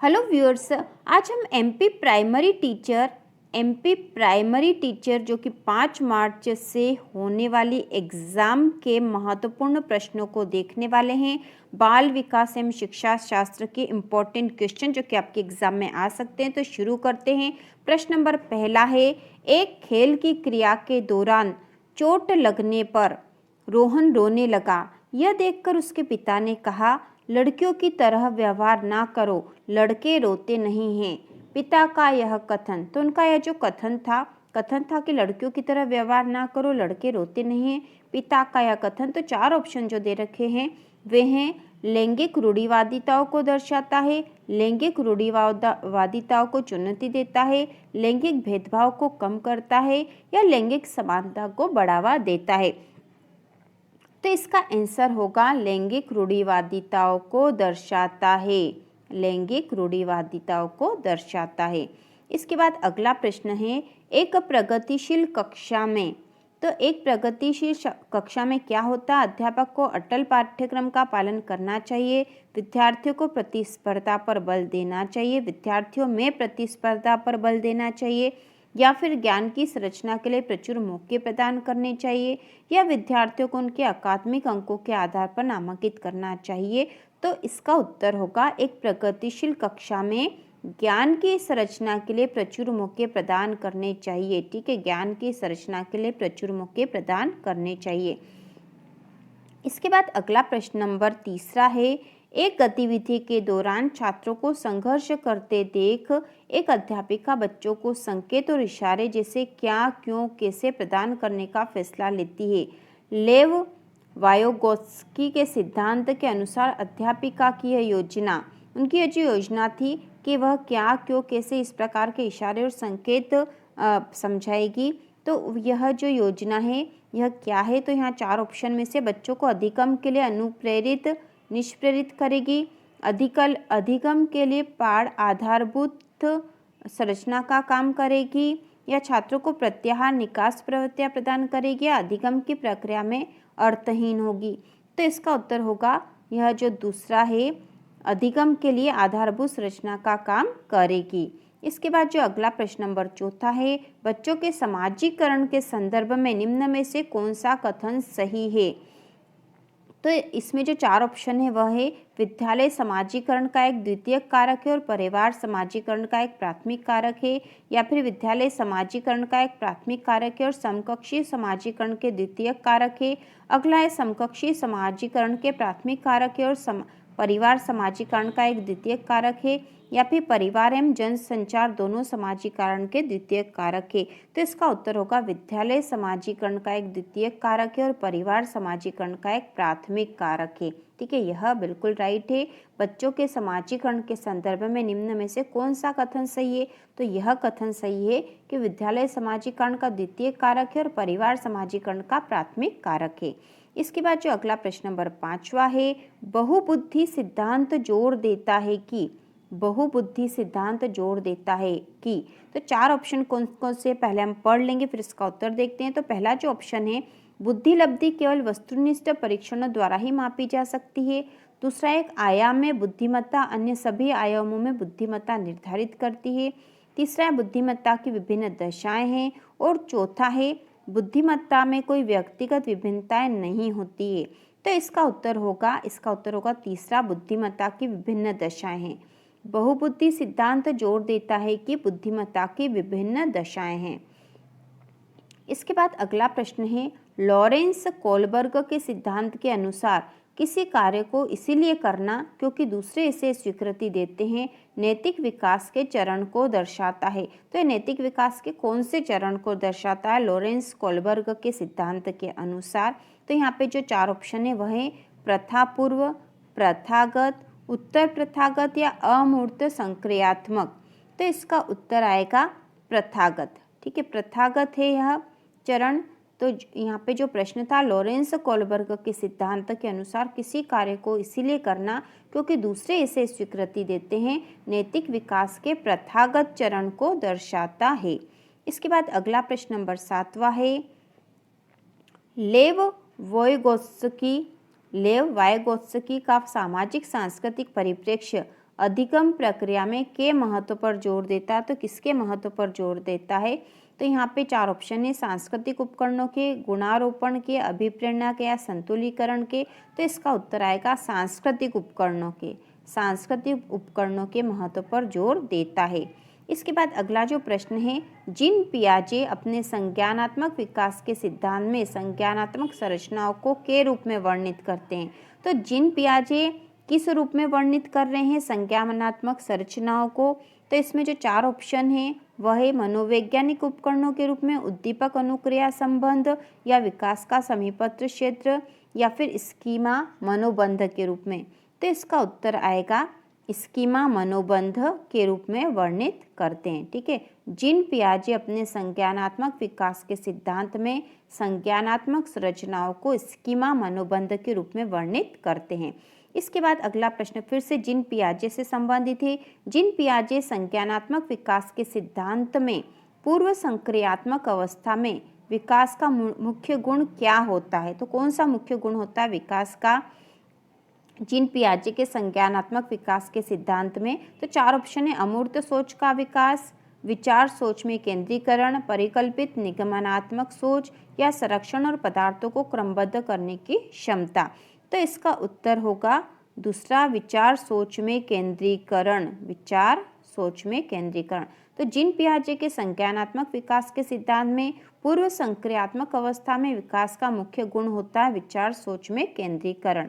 Hello viewers, आज हम MP primary teacher जो कि 5 मार्च से होने वाली एग्ज़ाम के महत्वपूर्ण प्रश्नों को देखने वाले हैं। बाल विकास एवं शिक्षा शास्त्र के इम्पोर्टेंट क्वेश्चन जो कि आपके एग्ज़ाम में आ सकते हैं। तो शुरू करते हैं। प्रश्न नंबर पहला है, एक खेल की क्रिया के दौरान चोट लगने पर रोहन रोने लगा। यह देखकर उसके पिता ने कहा, लड़कियों की तरह व्यवहार ना करो, लड़के रोते नहीं हैं। पिता का यह कथन, तो उनका यह जो कथन था कि लड़कियों की तरह व्यवहार ना करो, लड़के रोते नहीं हैं। पिता का यह कथन, तो 4 ऑप्शन जो दे रखे हैं वे हैं लैंगिक रूढ़िवादिताओं को दर्शाता है, लैंगिक रूढ़िवादिताओं को चुनौती देता है, लैंगिक भेदभाव को कम करता है या लैंगिक समानता को बढ़ावा देता है। तो इसका आंसर होगा लैंगिक रूढ़िवादिताओं को दर्शाता है, लैंगिक रूढ़िवादिताओं को दर्शाता है। इसके बाद अगला प्रश्न है, एक प्रगतिशील कक्षा में, तो एक प्रगतिशील कक्षा में क्या होता है? अध्यापक को अटल पाठ्यक्रम का पालन करना चाहिए, विद्यार्थियों को प्रतिस्पर्धा पर बल देना चाहिए, विद्यार्थियों में प्रतिस्पर्धा पर बल देना चाहिए, या फिर ज्ञान की संरचना के लिए प्रचुर मौके प्रदान करने चाहिए, या विद्यार्थियों को उनके अकादमिक अंकों के आधार पर नामांकित करना चाहिए। तो इसका उत्तर होगा एक प्रगतिशील कक्षा में ज्ञान की संरचना के लिए प्रचुर मौके प्रदान करने चाहिए। ठीक है, ज्ञान की संरचना के लिए प्रचुर मौके प्रदान करने चाहिए। इसके बाद अगला प्रश्न नंबर 3 है, एक गतिविधि के दौरान छात्रों को संघर्ष करते देख एक अध्यापिका बच्चों को संकेत और इशारे जैसे क्या, क्यों, कैसे प्रदान करने का फैसला लेती है। लेव वायोगोत्स्की के सिद्धांत के अनुसार अध्यापिका की यह योजना, उनकी यह जो योजना थी कि वह क्या, क्यों, कैसे इस प्रकार के इशारे और संकेत समझाएगी। तो यह जो योजना है यह क्या है? तो यहाँ 4 ऑप्शन में से बच्चों को अधिगम के लिए अनुप्रेरित निष्प्रेरित करेगी, अधिगम के लिए पाठ आधारभूत संरचना का काम करेगी, या छात्रों को प्रत्याहार निकास प्रवृत्तियां प्रदान करेगी, या अधिगम की प्रक्रिया में अर्थहीन होगी। तो इसका उत्तर होगा यह जो दूसरा है, अधिगम के लिए आधारभूत संरचना का काम करेगी। इसके बाद जो अगला प्रश्न नंबर 4 है, बच्चों के समाजीकरण के संदर्भ में निम्न में से कौन सा कथन सही है? तो इसमें जो 4 ऑप्शन है वह है विद्यालय समाजीकरण का एक द्वितीयक कारक है और परिवार समाजीकरण का एक प्राथमिक कारक है, या फिर विद्यालय समाजीकरण का एक प्राथमिक कारक है और समकक्षी समाजीकरण के द्वितीयक कारक है। अगला है समकक्षी समाजीकरण के प्राथमिक कारक है और परिवार समाजीकरण का एक द्वितीयक कारक है, या फिर परिवार एवं जनसंचार दोनों समाजीकरण के द्वितीयक कारक है। तो इसका उत्तर होगा विद्यालय समाजीकरण का एक द्वितीयक कारक है और परिवार समाजीकरण का एक प्राथमिक कारक है। ठीक है, यह बिल्कुल राइट है। बच्चों के समाजीकरण के संदर्भ में निम्न में से कौन सा कथन सही है? तो यह कथन सही है कि विद्यालय समाजीकरण का द्वितीयक कारक है और परिवार समाजीकरण का प्राथमिक कारक है। इसके बाद जो अगला प्रश्न नंबर 5 है, बहुबुद्धि सिद्धांत जोर देता है कि, बहुबुद्धि सिद्धांत जोड़ देता है कि, तो 4 ऑप्शन कौन कौन से पहले हम पढ़ लेंगे फिर इसका उत्तर देखते हैं। तो पहला जो ऑप्शन है, बुद्धि लब्धि केवल वस्तुनिष्ठ परीक्षणों द्वारा ही मापी जा सकती है। दूसरा, एक आयाम में बुद्धिमत्ता अन्य सभी आयामों में बुद्धिमत्ता निर्धारित करती है। तीसरा, बुद्धिमत्ता की विभिन्न दशाएं हैं। और चौथा है, बुद्धिमत्ता में कोई व्यक्तिगत विभिन्नताएं नहीं होती है। तो इसका उत्तर होगा तीसरा, बुद्धिमत्ता की विभिन्न दशाएं हैं। बहुबुद्धि सिद्धांत जोर देता है कि बुद्धिमत्ता की विभिन्न दशाएं हैं। इसके बाद अगला प्रश्न है, लॉरेंस कोलबर्ग के सिद्धांत के अनुसार किसी कार्य को इसीलिए करना क्योंकि दूसरे इसे स्वीकृति देते हैं नैतिक विकास के चरण को दर्शाता है। तो ये नैतिक विकास के कौन से चरण को दर्शाता है लॉरेंस कोलबर्ग के सिद्धांत के अनुसार? तो यहाँ पे जो 4 ऑप्शन है वह है प्रथापूर्व, प्रथागत, उत्तर प्रथागत या अमूर्त संक्रियात्मक। तो इसका उत्तर आएगा प्रथागत। ठीक है, प्रथागत है यह चरण। तो यहाँ पे जो प्रश्न था, लॉरेंस कोलबर्ग के सिद्धांत के अनुसार किसी कार्य को इसीलिए करना क्योंकि दूसरे इसे स्वीकृति देते हैं नैतिक विकास के प्रथागत चरण को दर्शाता है। इसके बाद अगला प्रश्न नंबर 7 है, लेव वायगोत्स्की का सामाजिक सांस्कृतिक परिप्रेक्ष्य अधिगम प्रक्रिया में के महत्व पर जोर देता है, तो किसके महत्व पर जोर देता है? तो यहाँ पे 4 ऑप्शन है, सांस्कृतिक उपकरणों के, गुणारोपण के, अभिप्रेरणा के या संतुलीकरण के। तो इसका उत्तर आएगा सांस्कृतिक उपकरणों के। सांस्कृतिक उपकरणों के महत्व पर जोर देता है। इसके बाद अगला जो प्रश्न है, जीन पियाजे अपने संज्ञानात्मक विकास के सिद्धांत में संज्ञानात्मक संरचनाओं को के रूप में वर्णित करते हैं। तो जीन पियाजे किस रूप में वर्णित कर रहे हैं संज्ञानात्मक संरचनाओं को? तो इसमें जो 4 ऑप्शन है वह है मनोवैज्ञानिक उपकरणों के रूप में, उद्दीपक अनुक्रिया संबंध या विकास का समीपत्र क्षेत्र, या फिर स्कीमा मनोबंध के रूप में। तो इसका उत्तर आएगा स्कीमा मनोबंध के रूप में वर्णित करते हैं। ठीक है, जीन पियाजे अपने संज्ञानात्मक विकास के सिद्धांत में संज्ञानात्मक संरचनाओं को स्कीमा मनोबंध के रूप में वर्णित करते हैं। इसके बाद अगला प्रश्न फिर से जीन पियाजे से संबंधित है। जीन पियाजे संज्ञानात्मक विकास के सिद्धांत में पूर्व संक्रियात्मक अवस्था में विकास का मुख्य गुण क्या होता है? तो कौन सा मुख्य गुण होता है विकास का जीन पियाजे के संज्ञानात्मक विकास के सिद्धांत में? तो 4 ऑप्शन है, अमूर्त सोच का विकास, विचार सोच में केंद्रीकरण, परिकल्पित निगमनात्मक सोच, या संरक्षण और पदार्थों को क्रमबद्ध करने की क्षमता। तो इसका उत्तर होगा दूसरा, विचार सोच में केंद्रीकरण। विचार सोच में केंद्रीकरण। तो जीन पियाजे के संज्ञानात्मक विकास के सिद्धांत में पूर्व संक्रियात्मक अवस्था में विकास का मुख्य गुण होता है विचार सोच में केंद्रीकरण।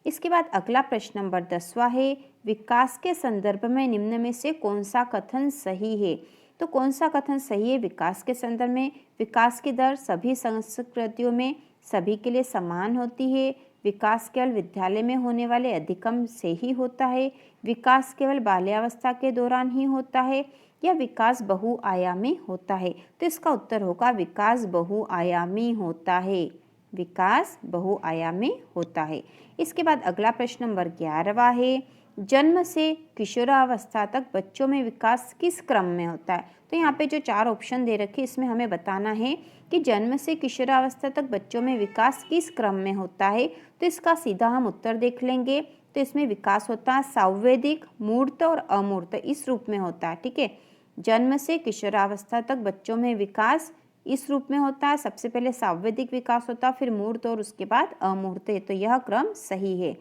इसके बाद अगला प्रश्न नंबर 10वां है, विकास के संदर्भ में निम्न में से कौन सा कथन सही है? तो कौन सा कथन सही है विकास के संदर्भ में? विकास की दर सभी संस्कृतियों में सभी के लिए समान होती है, विकास केवल विद्यालय में होने वाले अधिगम से ही होता है, विकास केवल बाल्यावस्था के दौरान ही होता है, या विकास बहुआयामी होता है? तो इसका उत्तर होगा विकास बहुआयामी होता है। विकास बहुआयामी होता है। इसके बाद अगला प्रश्न नंबर 11वां है, जन्म से किशोरावस्था तक बच्चों में विकास किस क्रम में होता है? तो यहाँ पे जो 4 ऑप्शन दे रखे इसमें हमें बताना है कि जन्म से किशोरावस्था तक बच्चों में विकास किस क्रम में होता है। तो इसका सीधा हम उत्तर देख लेंगे। तो इसमें विकास होता है सांवेदिक, मूर्त और अमूर्त, इस रूप में होता है। ठीक है, जन्म से किशोरावस्था तक बच्चों में विकास इस रूप में होता है। सबसे पहले सांवेदिक विकास होता है, फिर मूर्त और उसके बाद अमूर्त। तो यह क्रम सही है।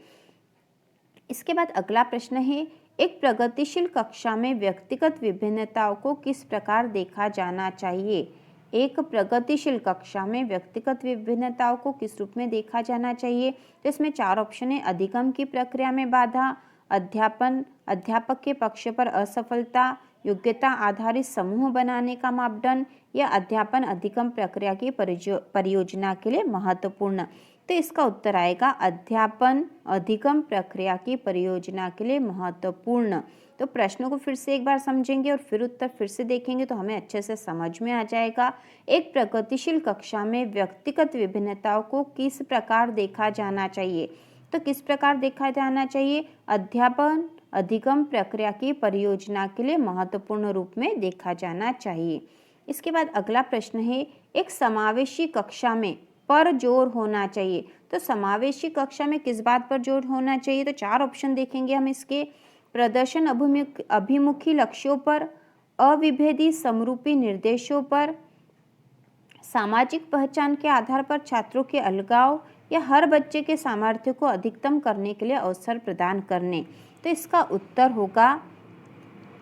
इसके बाद अगला प्रश्न है, एक प्रगतिशील कक्षा में व्यक्तिगत विभिन्नताओं को किस प्रकार देखा जाना चाहिए? एक प्रगतिशील कक्षा में व्यक्तिगत विभिन्नताओं को किस रूप में देखा जाना चाहिए? तो इसमें 4 ऑप्शन है, अधिगम की प्रक्रिया में बाधा, अध्यापक के पक्ष पर असफलता, योग्यता आधारित समूह बनाने का मापदंड, या अध्यापन अधिगम प्रक्रिया की परियोजना के लिए महत्वपूर्ण। तो इसका उत्तर आएगा अध्यापन अधिगम प्रक्रिया की परियोजना के लिए महत्वपूर्ण। तो प्रश्नों को फिर से एक बार समझेंगे और फिर उत्तर फिर से देखेंगे तो हमें अच्छे से समझ में आ जाएगा। एक प्रगतिशील कक्षा में व्यक्तिगत विभिन्नताओं को किस प्रकार देखा जाना चाहिए? तो किस प्रकार देखा जाना चाहिए? अध्यापन अधिगम प्रक्रिया की परियोजना के लिए महत्वपूर्ण रूप में देखा जाना चाहिए। इसके बाद अगला प्रश्न है, एक समावेशी कक्षा में पर जोर होना चाहिए। तो समावेशी कक्षा में किस बात पर जोर होना चाहिए? तो 4 ऑप्शन देखेंगे हम इसके, प्रदर्शन अभिमुखी लक्ष्यों पर, अविभेदी समरूपी निर्देशों पर, सामाजिक पहचान के आधार पर छात्रों के अलगाव, या हर बच्चे के सामर्थ्य को अधिकतम करने के लिए अवसर प्रदान करने। तो इसका उत्तर होगा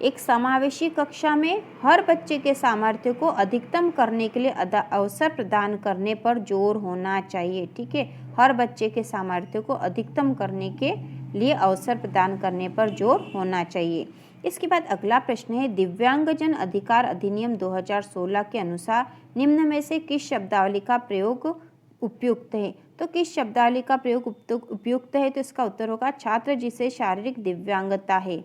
एक समावेशी कक्षा में हर बच्चे के सामर्थ्य को अधिकतम करने के लिए अवसर प्रदान करने पर जोर होना चाहिए। ठीक है, हर बच्चे के सामर्थ्य को अधिकतम करने के लिए अवसर प्रदान करने पर जोर होना चाहिए। इसके बाद अगला प्रश्न है, दिव्यांगजन अधिकार अधिनियम 2016 के अनुसार निम्न में से किस शब्दावली का प्रयोग उपयुक्त है? तो किस शब्दावली का प्रयोग उपयुक्त है? तो इसका उत्तर होगा छात्र जिसे शारीरिक दिव्यांगता है।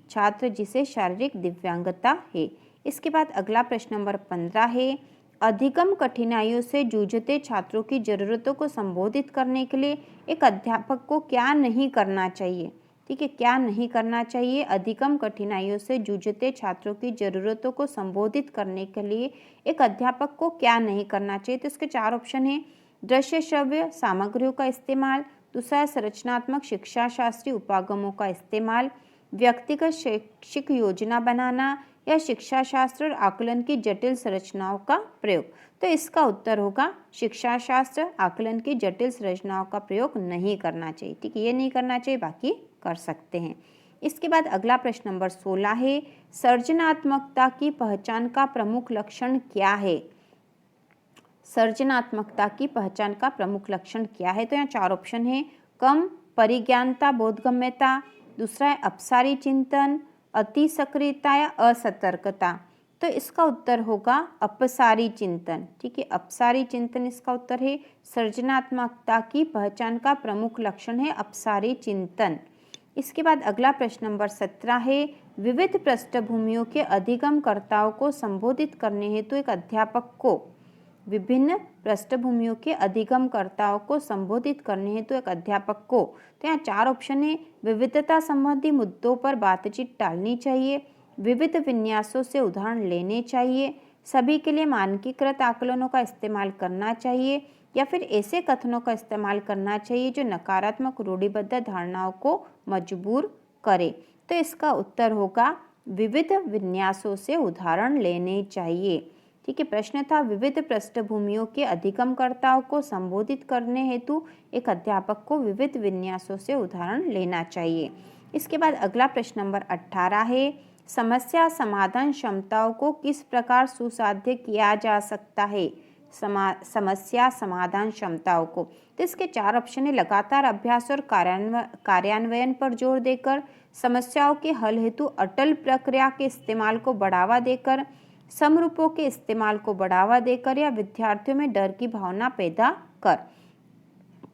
छात्र जिसे शारीरिक दिव्यांगता है। इसके बाद अगला प्रश्न नंबर 15 है, अधिगम कठिनाइयों से जूझते छात्रों की जरूरतों को संबोधित करने के लिए एक अध्यापक को क्या नहीं करना चाहिए? ठीक है, क्या नहीं करना चाहिए? अधिगम कठिनाइयों से जूझते छात्रों की जरूरतों को संबोधित करने के लिए एक अध्यापक को क्या नहीं करना चाहिए? तो इसके 4 ऑप्शन है, दृश्य श्रव्य सामग्रियों का इस्तेमाल, दूसरा संरचनात्मक शिक्षा शास्त्रीय उपागमों का इस्तेमाल, व्यक्तिगत शैक्षिक योजना बनाना या शिक्षा शास्त्र और आकलन की जटिल संरचनाओं का प्रयोग। तो इसका उत्तर होगा शिक्षा शास्त्र आकलन की जटिल संरचनाओं का प्रयोग नहीं करना चाहिए। ठीक है, ये नहीं करना चाहिए, बाकी कर सकते हैं। इसके बाद अगला प्रश्न नंबर 16 है, सृजनात्मकता की पहचान का प्रमुख लक्षण क्या है? सृजनात्मकता की पहचान का प्रमुख लक्षण क्या है? तो यहाँ 4 ऑप्शन है। कम परिज्ञानता बोधगम्यता, दूसरा है अपसारी चिंतन, अति सक्रियता या असतर्कता। तो इसका उत्तर होगा अपसारी चिंतन। ठीक है, अपसारी चिंतन इसका उत्तर है। सृजनात्मकता की पहचान का प्रमुख लक्षण है अपसारी चिंतन। इसके बाद अगला प्रश्न नंबर 17 है, विविध पृष्ठभूमियों के अधिगमकर्ताओं को संबोधित करने हेतु एक अध्यापक को विभिन्न पृष्ठभूमियों के अधिगमकर्ताओं को संबोधित करने हेतु एक अध्यापक को। तो यहाँ 4 ऑप्शन है। विविधता संबंधी मुद्दों पर बातचीत टालनी चाहिए, विविध विन्यासों से उदाहरण लेने चाहिए, सभी के लिए मानकीकृत आकलनों का इस्तेमाल करना चाहिए, या फिर ऐसे कथनों का इस्तेमाल करना चाहिए जो नकारात्मक रूढ़िबद्ध धारणाओं को मजबूर करे। तो इसका उत्तर होगा विविध विन्यासों से उदाहरण लेने चाहिए। ठीक है, प्रश्न था विविध पृष्ठभूमियों के अधिगमकर्ताओं को संबोधित करने हेतु एक अध्यापक को विविध विन्यासों से उदाहरण लेना चाहिए। इसके बाद अगला प्रश्न नंबर 18 है, समस्या समाधान क्षमताओं को किस प्रकार सुसाध्य किया जा सकता है? समस्या समाधान क्षमताओं को। तो इसके 4 ऑप्शन है। लगातार अभ्यास और कार्यान्वयन पर जोर देकर, समस्याओं के हल हेतु अटल प्रक्रिया के इस्तेमाल को बढ़ावा देकर, समरूपों के इस्तेमाल को बढ़ावा देकर, या विद्यार्थियों में डर की भावना पैदा कर।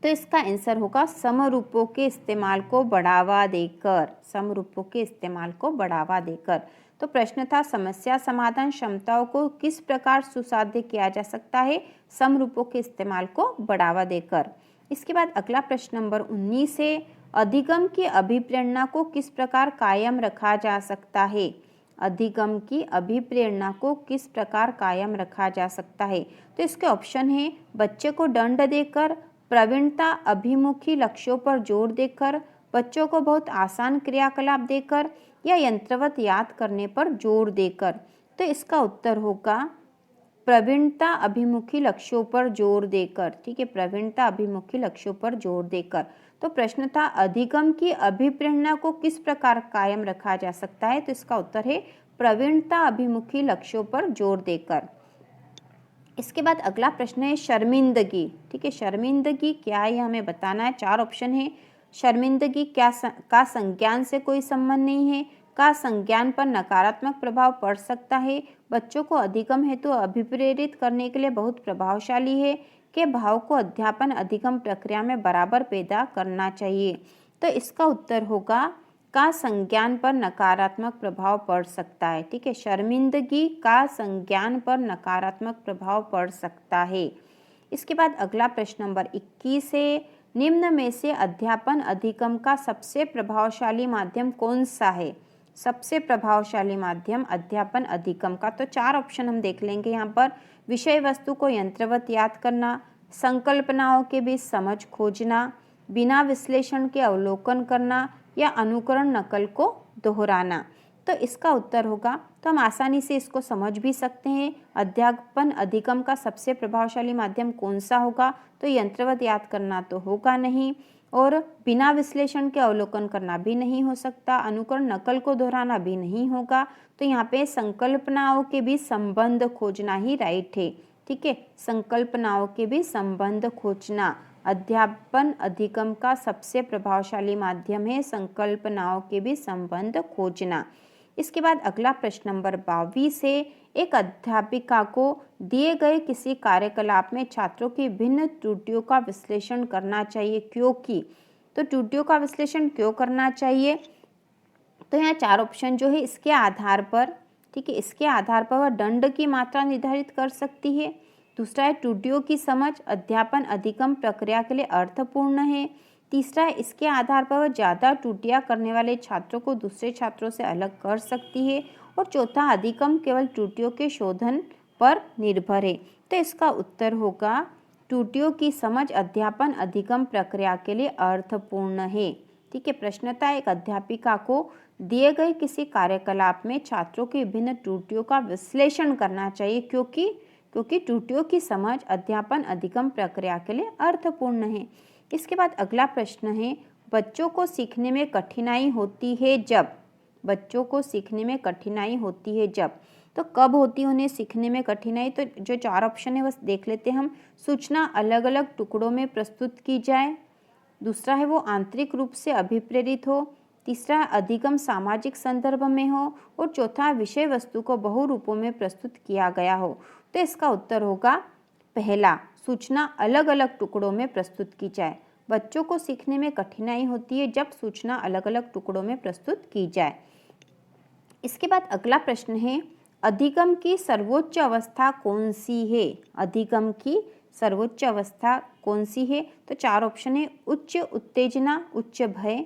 तो इसका आंसर होगा समरूपों के इस्तेमाल को बढ़ावा देकर। समरूपों के इस्तेमाल को बढ़ावा देकर। तो प्रश्न था समस्या समाधान क्षमताओं को किस प्रकार सुसाध्य किया जा सकता है? समरूपों के इस्तेमाल को बढ़ावा देकर। इसके बाद अगला प्रश्न नंबर 19 है, अधिगम की अभिप्रेरणा को किस प्रकार कायम रखा जा सकता है? अधिगम की अभिप्रेरणा को किस प्रकार कायम रखा जा सकता है? तो इसके ऑप्शन है। बच्चे को दंड देकर, प्रवीणता अभिमुखी लक्ष्यों पर जोर देकर, बच्चों को बहुत आसान क्रियाकलाप देकर, या यंत्रवत याद करने पर जोर देकर। तो इसका उत्तर होगा प्रवीणता अभिमुखी लक्ष्यों पर जोर देकर। ठीक है, प्रवीणता अभिमुखी लक्ष्यों पर जोर देकर। तो प्रश्न था अधिगम की अभिप्रेरणा को किस प्रकार कायम रखा जा सकता है? तो इसका उत्तर है प्रवीणता अभिमुखी लक्ष्यों पर जोर देकर। इसके बाद अगला प्रश्न है शर्मिंदगी। ठीक है, शर्मिंदगी क्या है हमें बताना है। 4 ऑप्शन है। शर्मिंदगी का संज्ञान से कोई संबंध नहीं है, का संज्ञान पर नकारात्मक प्रभाव पड़ सकता है, बच्चों को अधिगम हेतु अभिप्रेरित करने के लिए बहुत प्रभावशाली है, के भाव को अध्यापन अधिगम प्रक्रिया में बराबर पैदा करना चाहिए। तो इसका उत्तर होगा का संज्ञान पर नकारात्मक प्रभाव पड़ सकता है। ठीक है, शर्मिंदगी का संज्ञान पर नकारात्मक प्रभाव पड़ सकता है। इसके बाद अगला प्रश्न नंबर 21 है, निम्न में से अध्यापन अधिगम का सबसे प्रभावशाली माध्यम कौन सा है? सबसे प्रभावशाली माध्यम अध्यापन अधिगम का। तो 4 ऑप्शन हम देख लेंगे यहाँ पर। विषय वस्तु को यंत्रवत याद करना, संकल्पनाओं के बीच समझ खोजना, बिना विश्लेषण के अवलोकन करना, या अनुकरण नकल को दोहराना। तो इसका उत्तर होगा, तो हम आसानी से इसको समझ भी सकते हैं। अध्यापन अधिगम का सबसे प्रभावशाली माध्यम कौन सा होगा? तो यंत्रवत याद करना तो होगा नहीं, और बिना विश्लेषण के अवलोकन करना भी नहीं हो सकता, अनुकरण नकल को दोहराना भी नहीं होगा। तो यहाँ पे संकल्पनाओं के बीच संबंध खोजना ही राइट है। ठीक है, संकल्पनाओं के बीच संबंध खोजना अध्यापन अधिगम का सबसे प्रभावशाली माध्यम है, संकल्पनाओं के बीच संबंध खोजना। इसके बाद अगला प्रश्न नंबर 22 है, एक अध्यापिका को दिए गए किसी कार्यकलाप में छात्रों की भिन्न त्रुटियों का विश्लेषण करना चाहिए, क्योंकि। तो त्रुटियों का विश्लेषण क्यों करना चाहिए? तो यहाँ 4 ऑप्शन जो है इसके आधार पर, ठीक है, इसके आधार पर वह दंड की मात्रा निर्धारित कर सकती है। दूसरा है त्रुटियों की समझ अध्यापन अधिगम प्रक्रिया के लिए अर्थपूर्ण है। तीसरा है इसके आधार पर वह ज़्यादा त्रुटियां करने वाले छात्रों को दूसरे छात्रों से अलग कर सकती है। और चौथा अधिगम केवल त्रुटियों के शोधन पर निर्भर है। तो इसका उत्तर होगा त्रुटियों की समझ अध्यापन अधिगम प्रक्रिया के लिए अर्थपूर्ण है। ठीक है। प्रश्नता एक अध्यापिका को दिए गए किसी कार्यकलाप में छात्रों की विभिन्न त्रुटियों का विश्लेषण करना चाहिए, क्योंकि त्रुटियों की समझ अध्यापन अधिगम प्रक्रिया के लिए अर्थपूर्ण है। इसके बाद अगला प्रश्न है, बच्चों को सीखने में कठिनाई होती है जब। बच्चों को सीखने में कठिनाई होती है जब, तो कब होती है उन्हें सीखने में कठिनाई? तो जो 4 ऑप्शन है बस देख लेते हैं हम। सूचना अलग अलग टुकड़ों में प्रस्तुत की जाए, दूसरा है वो आंतरिक रूप से अभिप्रेरित हो, तीसरा अधिगम सामाजिक संदर्भ में हो, और चौथा विषय वस्तु को बहुरूपों में प्रस्तुत किया गया हो। तो इसका उत्तर होगा पहला, सूचना अलग अलग टुकड़ों में प्रस्तुत की जाए। बच्चों को सीखने में कठिनाई होती है जब सूचना अलग अलग टुकड़ों में प्रस्तुत की जाए। इसके बाद अगला प्रश्न है, अधिगम की सर्वोच्च अवस्था कौन सी है? अधिगम की सर्वोच्च अवस्था कौन सी है? तो 4 ऑप्शन है, उच्च उत्तेजना, उच्च भय,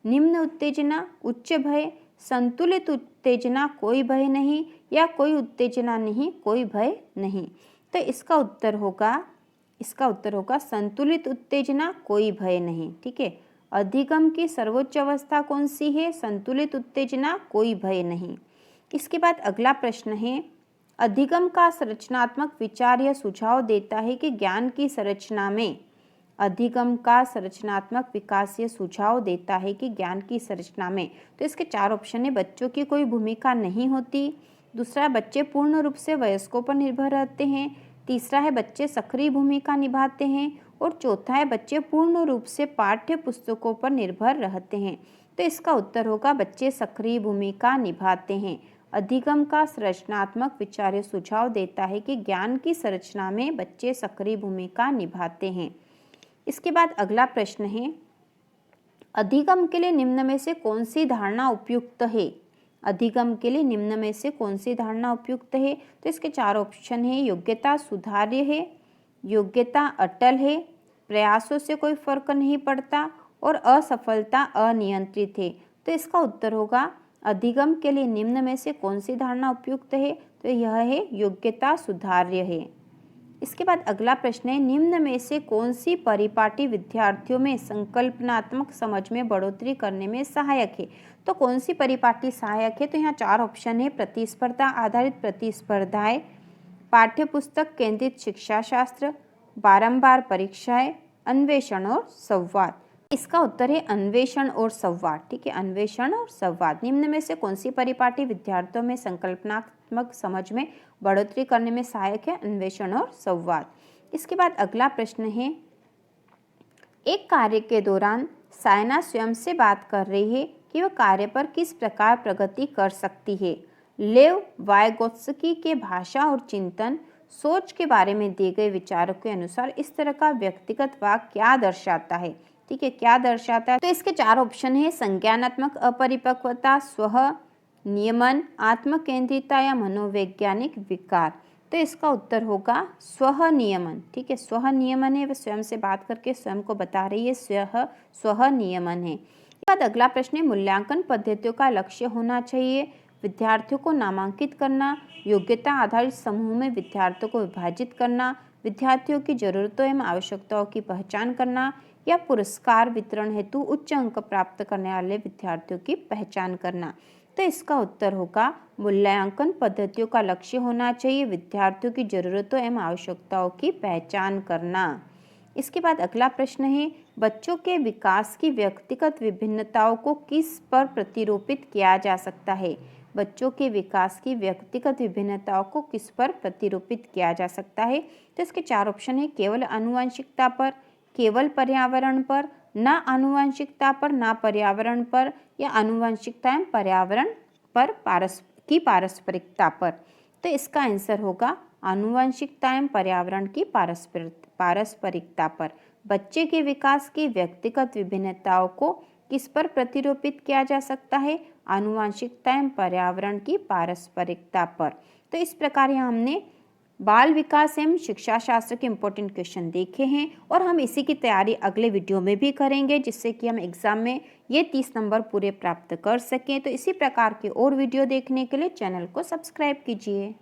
निम्न उत्तेजना, उच्च भय, संतुलित उत्तेजना, कोई भय नहीं, या कोई उत्तेजना नहीं, कोई भय नहीं। तो इसका उत्तर होगा संतुलित उत्तेजना, कोई भय नहीं। ठीक है, अधिगम की सर्वोच्च अवस्था कौन सी है? संतुलित उत्तेजना, कोई भय नहीं। इसके बाद अगला प्रश्न है, अधिगम का संरचनात्मक विचार यह सुझाव देता है कि ज्ञान की संरचना में, अधिगम का संरचनात्मक विकास यह सुझाव देता है कि ज्ञान की संरचना में, तो इसके 4 ऑप्शन है, बच्चों की कोई भूमिका नहीं होती, दूसरा बच्चे पूर्ण रूप से वयस्कों पर निर्भर रहते हैं, तीसरा है बच्चे सक्रिय भूमिका निभाते हैं, और चौथा है बच्चे पूर्ण रूप से पाठ्य पुस्तकों पर निर्भर रहते हैं। तो इसका उत्तर होगा बच्चे सक्रिय भूमिका निभाते हैं। अधिगम का संरचनात्मक विचार यह सुझाव देता है कि ज्ञान की संरचना में बच्चे सक्रिय भूमिका निभाते हैं। इसके बाद अगला प्रश्न है, अधिगम के लिए निम्न में से कौन सी धारणा उपयुक्त है? अधिगम के लिए निम्न में से कौन सी धारणा उपयुक्त है? तो इसके 4 ऑप्शन है, योग्यता सुधार्य है, योग्यता अटल है, प्रयासों से कोई फर्क नहीं पड़ता, और असफलता अनियंत्रित है। तो इसका उत्तर होगा अधिगम के लिए निम्न में से कौन सी धारणा उपयुक्त है? तो यह है योग्यता सुधार्य है। इसके बाद अगला प्रश्न है, निम्न में से कौन सी परिपाटी विद्यार्थियों में संकल्पनात्मक समझ में बढ़ोतरी करने में सहायक है? तो कौन सी परिपाटी सहायक है? तो यहाँ 4 ऑप्शन है, प्रतिस्पर्धा आधारित प्रतिस्पर्धाएं, पाठ्यपुस्तक केंद्रित शिक्षा शास्त्र, बारंबार परीक्षाएं, अन्वेषण और संवाद। इसका उत्तर है अन्वेषण और संवाद। ठीक है, अन्वेषण और संवाद। निम्न में से कौन सी परिपाटी विद्यार्थियों में संकल्पनात्मक समझ में बढ़ोतरी करने में सहायक है? अन्वेषण और संवाद। इसके बाद अगला प्रश्न है, एक कार्य के दौरान सायना स्वयं से बात कर रही है कि वह कार्य पर किस प्रकार प्रगति कर सकती है। लेव वायगोत्स्की के भाषा और चिंतन सोच के बारे में दिए गए विचारों के अनुसार इस तरह का व्यक्तिगत वाक्य क्या दर्शाता है? ठीक है, क्या दर्शाता है? तो इसके 4 ऑप्शन है, संज्ञानात्मक अपरिपक्वता, स्व नियमन, आत्मकेंद्रिता या मनोवैज्ञानिक विकार। तो इसका उत्तर होगा स्व नियमन। ठीक है, स्व नियमन है, वह स्वयं से बात करके स्वयं को बता रही है, स्व नियमन है। इसके बाद अगला प्रश्न है, मूल्यांकन पद्धतियों का लक्ष्य होना चाहिए विद्यार्थियों को नामांकित करना, योग्यता आधारित समूह में विद्यार्थियों को विभाजित करना, विद्यार्थियों की जरूरतों एवं आवश्यकताओं की पहचान करना, या पुरस्कार वितरण हेतु उच्च अंक प्राप्त करने वाले विद्यार्थियों की पहचान करना। तो इसका उत्तर होगा मूल्यांकन पद्धतियों का लक्ष्य होना चाहिए विद्यार्थियों की जरूरतों एवं आवश्यकताओं की पहचान करना। इसके बाद अगला प्रश्न है, बच्चों के विकास की व्यक्तिगत विभिन्नताओं को किस पर प्रतिरूपित किया जा सकता है? बच्चों के विकास की व्यक्तिगत विभिन्नताओं को किस पर प्रतिरूपित किया जा सकता है? तो इसके 4 ऑप्शन है, केवल आनुवंशिकता पर, केवल पर्यावरण पर, ना आनुवंशिकता पर, ना पर्यावरण पर, या आनुवंशिकता एवं पर्यावरण पर पारस्परिकता पर। तो इसका आंसर होगा आनुवंशिकता एवं पर्यावरण की पारस्परिकता पर। बच्चे के विकास की व्यक्तिगत विभिन्नताओं को किस पर प्रतिरूपित किया जा सकता है? आनुवंशिकता एवं पर्यावरण की पारस्परिकता पर। तो इस प्रकार यहाँ हमने बाल विकास एवं शिक्षा शास्त्र के इम्पोर्टेंट क्वेश्चन देखे हैं, और हम इसी की तैयारी अगले वीडियो में भी करेंगे, जिससे कि हम एग्जाम में ये 30 नंबर पूरे प्राप्त कर सकें। तो इसी प्रकार के और वीडियो देखने के लिए चैनल को सब्सक्राइब कीजिए।